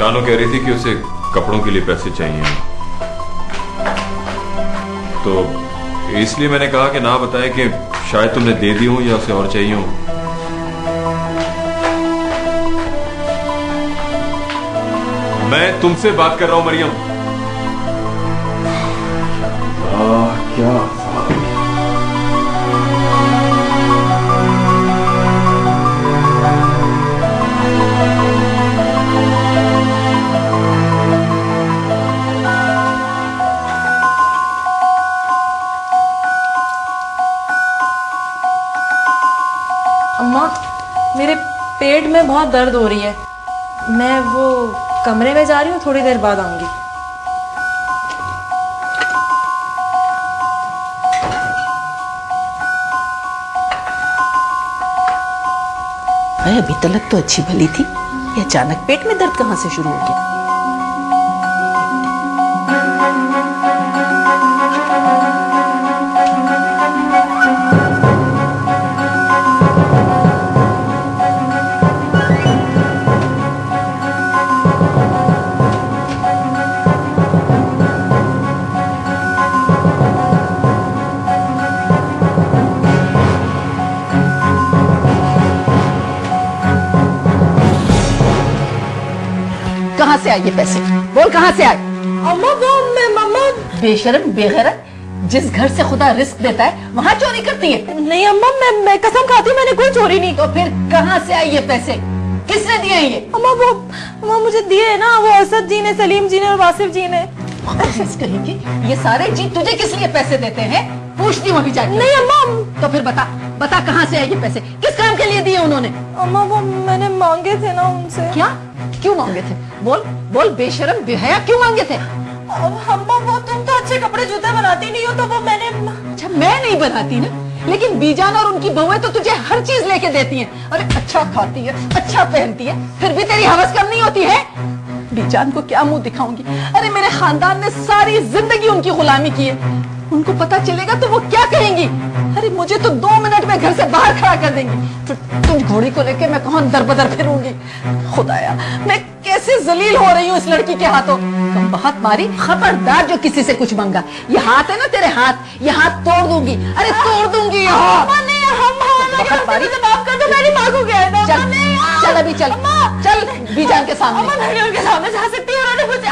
शानो कह रही थी कि उसे कपड़ों के लिए पैसे चाहिए, तो इसलिए मैंने कहा कि ना बताए कि शायद तुमने दे दी हो या उसे और चाहिए हो। मैं तुमसे बात कर रहा हूं मरियम। क्या अम्मा, मेरे पेट में बहुत दर्द हो रही है। मैं वो कमरे में जा रही हूँ, थोड़ी देर बाद आऊंगी। अभी तलक तो अच्छी भली थी, ये अचानक पेट में दर्द कहाँ से शुरू हो गया? कहाँ से आए ये पैसे? बोल कहाँ से आए? अम्मा वो मैं मम्मा बेशरम बेगैरत, जिस घर से खुदा रिस्क देता है वहाँ चोरी करती है? नहीं अम्मा, मैं कसम खाती हूँ मैंने कोई चोरी नहीं। तो फिर कहाँ से आए ये पैसे? किसने दिए ये? अम्मा मुझे दिए है ना, वो असद जी ने, सलीम जी ने और वासिफ जी ने। कहेंगी ये सारे जी तुझे किस लिए पैसे देते हैं? पूछती वहीं जाके। नहीं अम्मा। तो फिर बता कहाँ से आए ये पैसे? किस काम के लिए दिए उन्होंने? अम्मा वो मैंने मांगे थे ना उनसे। क्या? क्यों मांगे थे? बोल बेशरम बेहया, क्यों मांगे थे? अम्मा वो तुम तो अच्छे कपड़े जूते बनाती नहीं हो, तो वो मैंने। अच्छा मैं नहीं बनाती ना, लेकिन बीजान और उनकी बहुएं तो तुझे हर चीज लेके देती हैं। अरे अच्छा खाती है, अच्छा पहनती है, फिर भी तेरी हवस कम नहीं होती है? बीजान को क्या मुंह दिखाऊंगी? अरे मेरे खानदान ने सारी जिंदगी उनकी गुलामी की है, उनको पता चलेगा तो वो क्या कहेंगी? अरे मुझे तो 2 मिनट में घर से बाहर खड़ा कर देंगी। फिर तुम घोड़ी को लेके मैं कौन दर बदर फिरूंगी? खुदाया मैं कैसे जलील हो रही हूँ इस लड़की के हाथों। तुम बहुत मारी, खबरदार जो किसी से कुछ मांगा। ये हाथ है ना तेरे हाथ, ये हाथ तोड़ दूंगी। अरे तोड़ दूंगी। चल अभी चल बीजान के सामने। नहीं उनके सामने जा सकती है, उन्होंने मुझे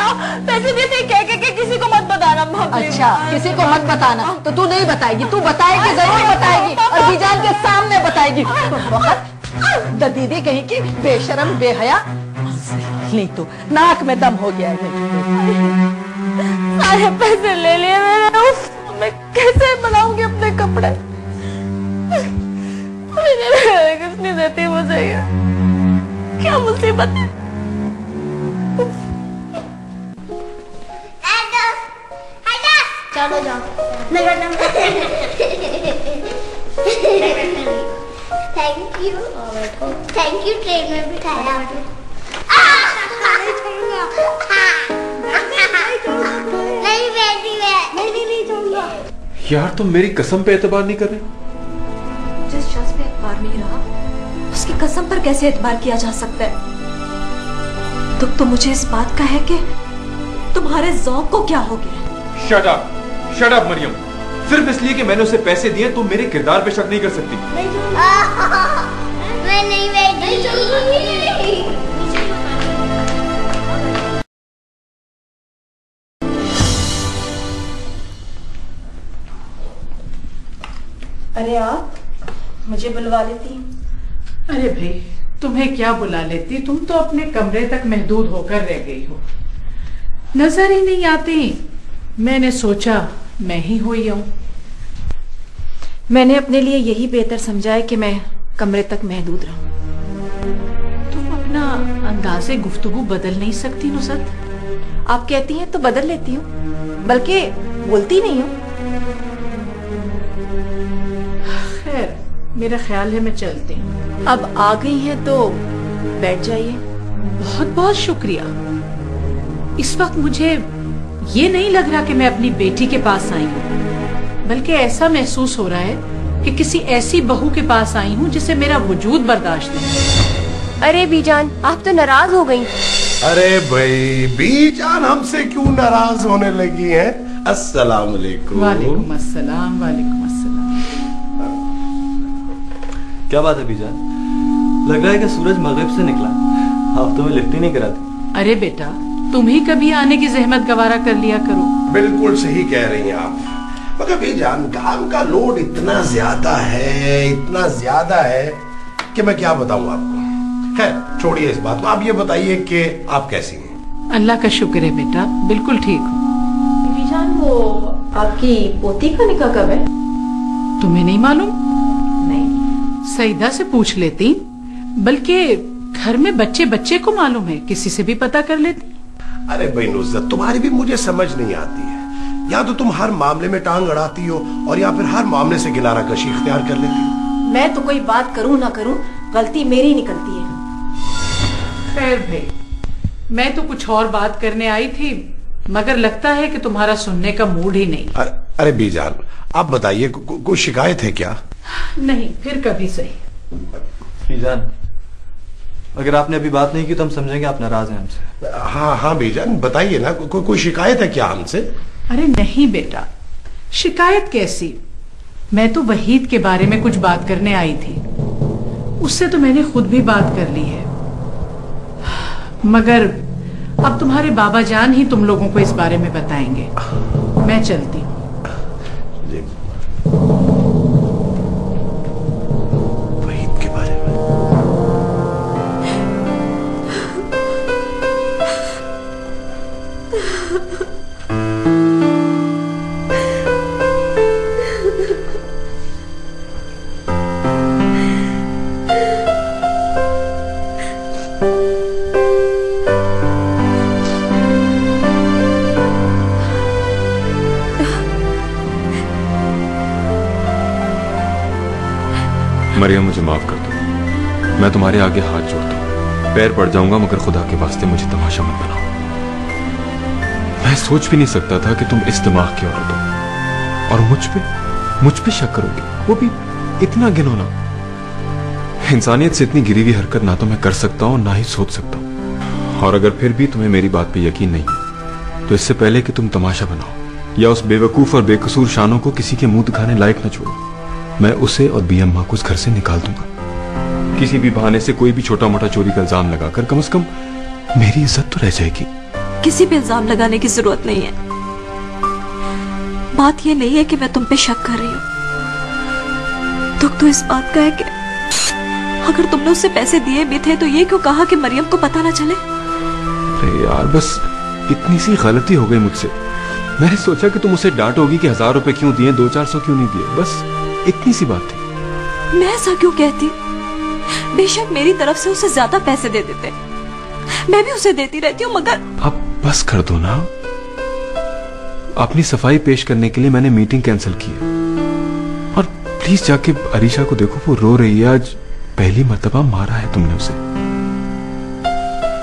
पैसे दिए थे कह के किसी को मत बताना। अच्छा किसी को मत बताना, तो तू नहीं बताएगी? तू बताएगी, जरूर बताएगी, और बीजान के सामने बताएगी। दीदी कहीं की बेशरम बेहया, नहीं तो नाक में दम हो गया है। सारे पैसे ले लिए मैंने, मैं कैसे बनाऊंगी अपने कपड़े? कुछ नहीं देती मुझे, क्या मुसीबत है? चलो जाओ। थैंक यू ट्रेन में बिठाया आपने। नहीं जाऊंगा। यार तुम मेरी कसम पे एतबार नहीं कर रहे? जिस शख्स पे एतबार नहीं रहा, उसकी कसम पर कैसे एतबार किया जा सकता है? दुख तो मुझे इस बात का है कि तुम्हारे ज़ौक़ को क्या हो गया। शट अप मरियम, सिर्फ इसलिए कि मैंने उसे पैसे दिए तुम मेरे किरदार पे शक नहीं कर सकती। मैं नहीं बैठी। अरे आप मुझे बुलवा लेती? अरे भाई तुम्हें क्या बुला लेती, तुम तो अपने कमरे तक महदूद होकर रह गई हो, नजर ही नहीं आती। मैंने सोचा मैं ही हो आऊं। मैंने अपने लिए यही बेहतर समझा है कि मैं कमरे तक महदूद रहूं। तुम अपना अंदाज़े गुफ्तगू बदल नहीं सकती नुसरत? आप कहती हैं तो बदल लेती हूँ, बल्कि बोलती नहीं हूँ। खैर मेरा ख्याल है मैं चलती हूँ। अब आ गई हैं तो बैठ जाइए। बहुत बहुत शुक्रिया। इस वक्त मुझे ये नहीं लग रहा कि मैं अपनी बेटी के पास आई हूँ, बल्कि ऐसा महसूस हो रहा है कि किसी ऐसी बहू के पास आई हूँ जिसे मेरा वजूद बर्दाश्त नहीं। अरे बीजान, आप तो नाराज हो गई। अरे भाई बीजान हमसे क्यों नाराज होने लगी हैं? अस्सलाम वालेकुम। वालेकुम अस्सलाम, वालेकुम अस्सलाम। क्या बात है बीजान, लग रहा है कि सूरज मगरिब से निकला, आप तुम्हें लिफ्ट ही नहीं कराती। अरे बेटा, तुम ही कभी आने की जहमत गवारा कर लिया करो। बिल्कुल सही कह रही हैं आप, मगर बीजान काम का लोड इतना ज्यादा है कि मैं क्या बताऊं आपको। खैर छोड़िए इस बात को, आप ये बताइए कि आप कैसी हैं? अल्लाह का शुक्र है बेटा, बिल्कुल ठीक हूँ। बीजान, वो आपकी पोती का निकाह कब है? तुम्हें नहीं मालूम? नहीं। सईदा से पूछ लेती, बल्कि घर में बच्चे बच्चे को मालूम है, किसी से भी पता कर लेती। अरे भाई नुज़रत, तुम्हारी भी मुझे समझ नहीं आती है, या तो तुम हर मामले में टांग अड़ाती हो और या फिर हर मामले से किनारा कशी इख्तियार कर लेती हो। मैं तो कोई बात करूं ना करूं, गलती मेरी निकलती है। खैर भाई, मैं तो कुछ और बात करने आई थी, मगर लगता है कि तुम्हारा सुनने का मूड ही नहीं। अरे बीजान, आप बताइए, कोई शिकायत है क्या? नहीं, फिर कभी सही। बीजान, अगर आपने अभी बात नहीं की तो हम समझेंगे आप नाराज हैं हमसे। हाँ बीजान, बताइए ना, कोई शिकायत है क्या हमसे? अरे नहीं बेटा, शिकायत कैसी, मैं तो वहीद के बारे में कुछ बात करने आई थी। उससे तो मैंने खुद भी बात कर ली है, मगर अब तुम्हारे बाबा जान ही तुम लोगों को इस बारे में बताएंगे। मैं चलती हूँ। वहीद के बारे में? मरियम, मुझे माफ कर दो, मैं तुम्हारे आगे हाथ जोड़ता हूँ, पैर पड़ जाऊंगा, मगर खुदा के वास्ते मुझे तमाशा मत बनाओ। मैं सोच भी नहीं सकता था कि तुम इस दिमाग की औरत हो और मुझ पे शक करोगे, वो भी इतना घिनौना। इंसानियत से इतनी गिरी हुई हरकत ना तो मैं कर सकता हूँ ना ही सोच सकता हूँ। और अगर फिर भी तुम्हें मेरी बात पे यकीन नहीं तो इससे पहले कि तुम तमाशा बनाओ या उस बेवकूफ और बेकसूर शानों को किसी के मुंह दिखाने लायक न छोड़ो, मैं उसे और बी अम्मा को उस घर से निकाल दूंगा। किसी भी बहाने से कोई भी छोटा मोटा चोरी का इल्जाम लगाकर कम से कम मेरी इज्जत तो रह जाएगी। किसी पे इल्जाम लगाने की जरूरत नहीं है। बात ये नहीं है कि मैं तुम पे शक कर रही हूँ, दुख तो इस बात का है कि अगर तुमने उसे पैसे दिए भी थे तो ये क्यों कहा कि मरियम को पता ना चले? अरे यार, बस इतनी सी गलती हो गई मुझसे। मैंने सोचा कि तुम उसे डांटोगी कि 1000 रुपए क्यों दिए, 200-400 क्यों नहीं दिए, बस इतनी सी बात थी। मैं ऐसा क्यों कहती? बेशक मेरी तरफ से उसे ज्यादा पैसे दे देते, मैं भी उसे देती रहती हूँ, मगर अब बस कर दो ना। अपनी सफाई पेश करने के लिए मैंने मीटिंग कैंसिल की है। और प्लीज जाके अरीशा को देखो, वो रो रही है। आज पहली मर्तबा मारा है तुमने उसे।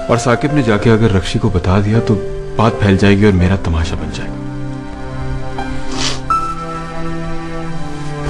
और साकिब ने जाके अगर रक्षी को बता दिया तो बात फैल जाएगी और मेरा तमाशा बन जाएगा।